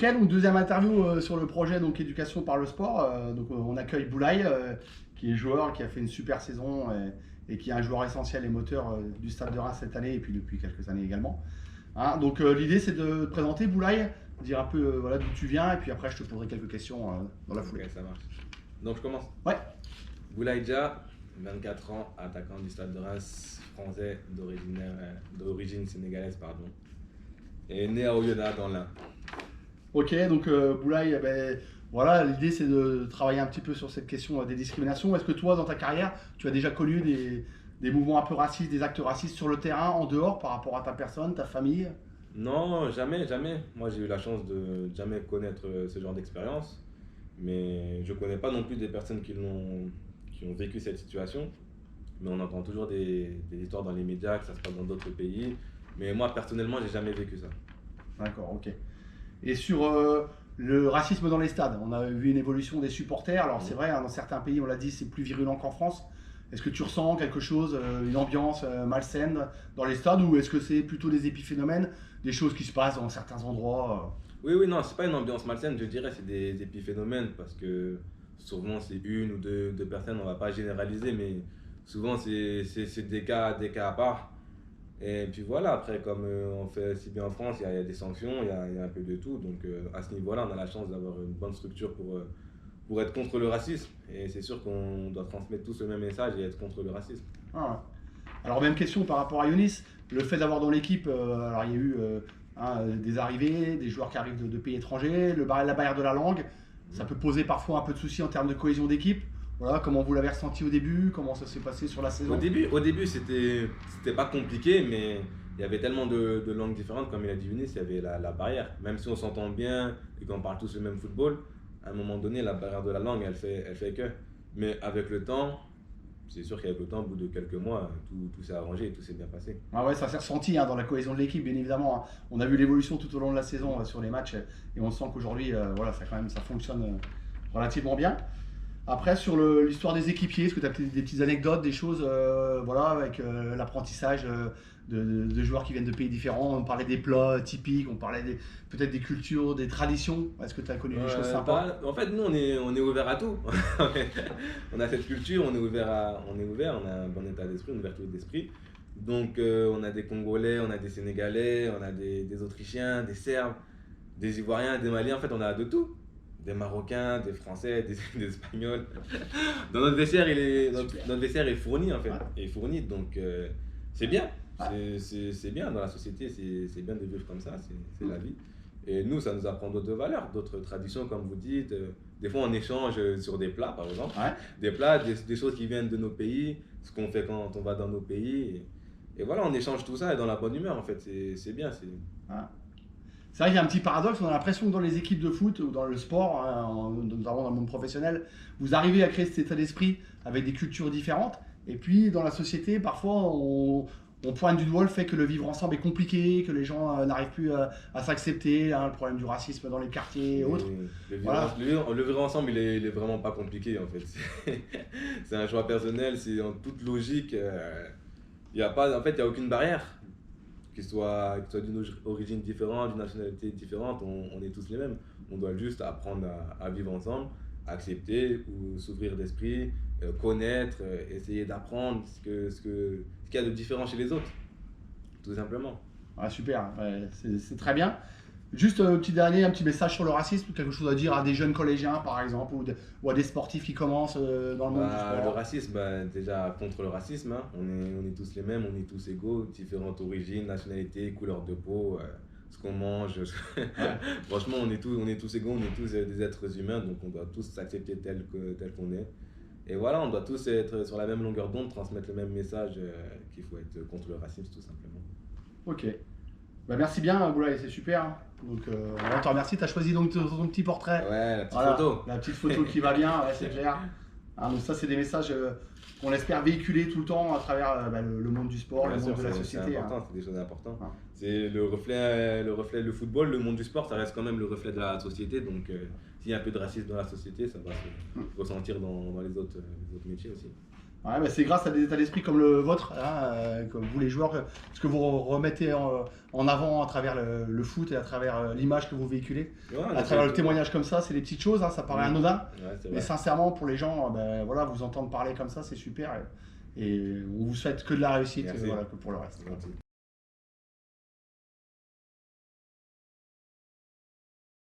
Ok, donc deuxième interview sur le projet donc éducation par le sport. On accueille Boulaye, qui est joueur, qui a fait une super saison et qui est un joueur essentiel et moteur du Stade de Reims cette année et puis depuis quelques années également. Hein, donc l'idée c'est de te présenter Boulaye, dire un peu voilà, d'où tu viens et puis après je te poserai quelques questions dans la foulée. Ok, ça marche. Donc je commence. Ouais. Boulaye Dia, 24 ans, attaquant du Stade de Reims, français d'origine sénégalaise, pardon. Et né à Oyonnax dans l'Ain. Ok, donc Boulaye, voilà, l'idée c'est de travailler un petit peu sur cette question des discriminations. Est-ce que toi, dans ta carrière, tu as déjà connu des mouvements un peu racistes, des actes racistes sur le terrain, en dehors, par rapport à ta personne, ta famille? Non, jamais, jamais. Moi j'ai eu la chance de jamais connaître ce genre d'expérience. Mais je connais pas non plus des personnes qui ont vécu cette situation. Mais on entend toujours des histoires dans les médias, que ça se passe dans d'autres pays. Mais moi personnellement, j'ai jamais vécu ça. D'accord, ok. Et sur le racisme dans les stades, on a vu une évolution des supporters. Alors c'est vrai, hein, dans certains pays, on l'a dit, c'est plus virulent qu'en France. Est-ce que tu ressens quelque chose, une ambiance malsaine dans les stades ou est-ce que c'est plutôt des épiphénomènes, des choses qui se passent dans certains endroits Oui, oui, non, c'est pas une ambiance malsaine, je dirais, c'est des épiphénomènes parce que souvent c'est une ou deux personnes, on va pas généraliser, mais souvent c'est des cas à part. Et puis voilà, après, comme on fait si bien en France, il y a des sanctions, il y a un peu de tout. Donc à ce niveau-là, on a la chance d'avoir une bonne structure pour être contre le racisme. Et c'est sûr qu'on doit transmettre tous le même message et être contre le racisme. Ah ouais. Alors même question par rapport à Younis, le fait d'avoir dans l'équipe, alors il y a eu des arrivées, des joueurs qui arrivent de pays étrangers, la barrière de la langue, ça peut poser parfois un peu de soucis en termes de cohésion d'équipe. Voilà, comment vous l'avez ressenti au début, comment ça s'est passé sur la saison? Au début c'était pas compliqué, mais il y avait tellement de langues différentes, comme il a dit Younis, il y avait la barrière. Même si on s'entend bien et qu'on parle tous le même football, à un moment donné, la barrière de la langue, elle fait que. Mais avec le temps, c'est sûr qu'avec le temps, au bout de quelques mois, tout s'est arrangé et tout s'est bien passé. Ah ouais, ça s'est ressenti hein, dans la cohésion de l'équipe, bien évidemment. Hein. On a vu l'évolution tout au long de la saison sur les matchs et on sent qu'aujourd'hui, voilà, ça, quand même, ça fonctionne relativement bien. Après, sur l'histoire des équipiers, est-ce que tu as des petites anecdotes, des choses voilà, avec l'apprentissage de joueurs qui viennent de pays différents? On parlait des plats typiques, on parlait peut-être des cultures, des traditions. Est-ce que tu as connu des choses sympas? En fait, nous, on est ouvert à tout. On a cette culture, on a un bon état d'esprit, une ouverture d'esprit. Donc, on a des Congolais, on a des Sénégalais, on a des Autrichiens, des Serbes, des Ivoiriens, des Maliens. En fait, on a de tout. Des Marocains, des Français, des Espagnols. Dans notre vestiaire, notre vestiaire est fourni en fait. Ouais. Est fourni, donc c'est bien. Ouais. C'est bien dans la société, c'est bien de vivre comme ça, c'est la vie. Et nous, ça nous apprend d'autres valeurs, d'autres traditions, comme vous dites. Des fois, on échange sur des plats, par exemple. Ouais. Des plats, des choses qui viennent de nos pays, ce qu'on fait quand on va dans nos pays. Et voilà, on échange tout ça et dans la bonne humeur, en fait. C'est bien. Ouais. C'est vrai qu'il y a un petit paradoxe, on a l'impression que dans les équipes de foot ou dans le sport, hein, notamment dans le monde professionnel, vous arrivez à créer cet état d'esprit avec des cultures différentes. Et puis dans la société, parfois, on pointe du doigt le fait que le vivre ensemble est compliqué, que les gens n'arrivent plus à s'accepter, hein, le problème du racisme dans les quartiers et autres. Voilà. Le vivre ensemble, il est vraiment pas compliqué en fait. C'est un choix personnel, c'est en toute logique. Il y a pas, en fait, il y a aucune barrière. Qu'il soit d'une origine différente, d'une nationalité différente, on est tous les mêmes. On doit juste apprendre à vivre ensemble, accepter ou s'ouvrir d'esprit, connaître, essayer d'apprendre ce qu'il y a de différent chez les autres, tout simplement. Ouais, super, ouais, c'est très bien. Juste un petit dernier, un petit message sur le racisme, quelque chose à dire à des jeunes collégiens par exemple, ou à des sportifs qui commencent dans le monde du Le sport. racisme, déjà contre le racisme, hein, on est tous les mêmes, on est tous égaux, différentes origines, nationalités, couleurs de peau, ce qu'on mange. Ouais. Franchement, on est tous égaux, on est tous des êtres humains, donc on doit tous s'accepter tel qu'on est. Et voilà, on doit tous être sur la même longueur d'onde, transmettre le même message qu'il faut être contre le racisme tout simplement. Ok. Bah, merci bien, Boulaye, c'est super. Hein. Donc, on te remercie. Tu as choisi donc ton petit portrait. Ouais, la petite Voilà, photo. la petite photo qui va bien, ouais, c'est clair. Hein, donc, ça, c'est des messages qu'on espère véhiculer tout le temps à travers le monde du sport, Bien le monde sûr, de la c'est société. important, Hein. c'est des choses importantes. Hein. C'est le football, le monde du sport, ça reste quand même le reflet de la société. Donc, s'il y a un peu de racisme dans la société, ça va se ressentir dans les autres métiers aussi. Ouais, mais c'est grâce à des états d'esprit comme le vôtre, hein, comme vous les joueurs, ce que vous remettez en avant à travers le foot et à travers l'image que vous véhiculez, Ouais, on à essaie travers le de- témoignage comme ça, c'est des petites choses, hein, ça paraît anodin, Ouais, c'est mais vrai. sincèrement pour les gens, ben, voilà, vous entendre parler comme ça, c'est super et on vous souhaite que de la réussite Merci. voilà, que pour le reste. C'est gentil.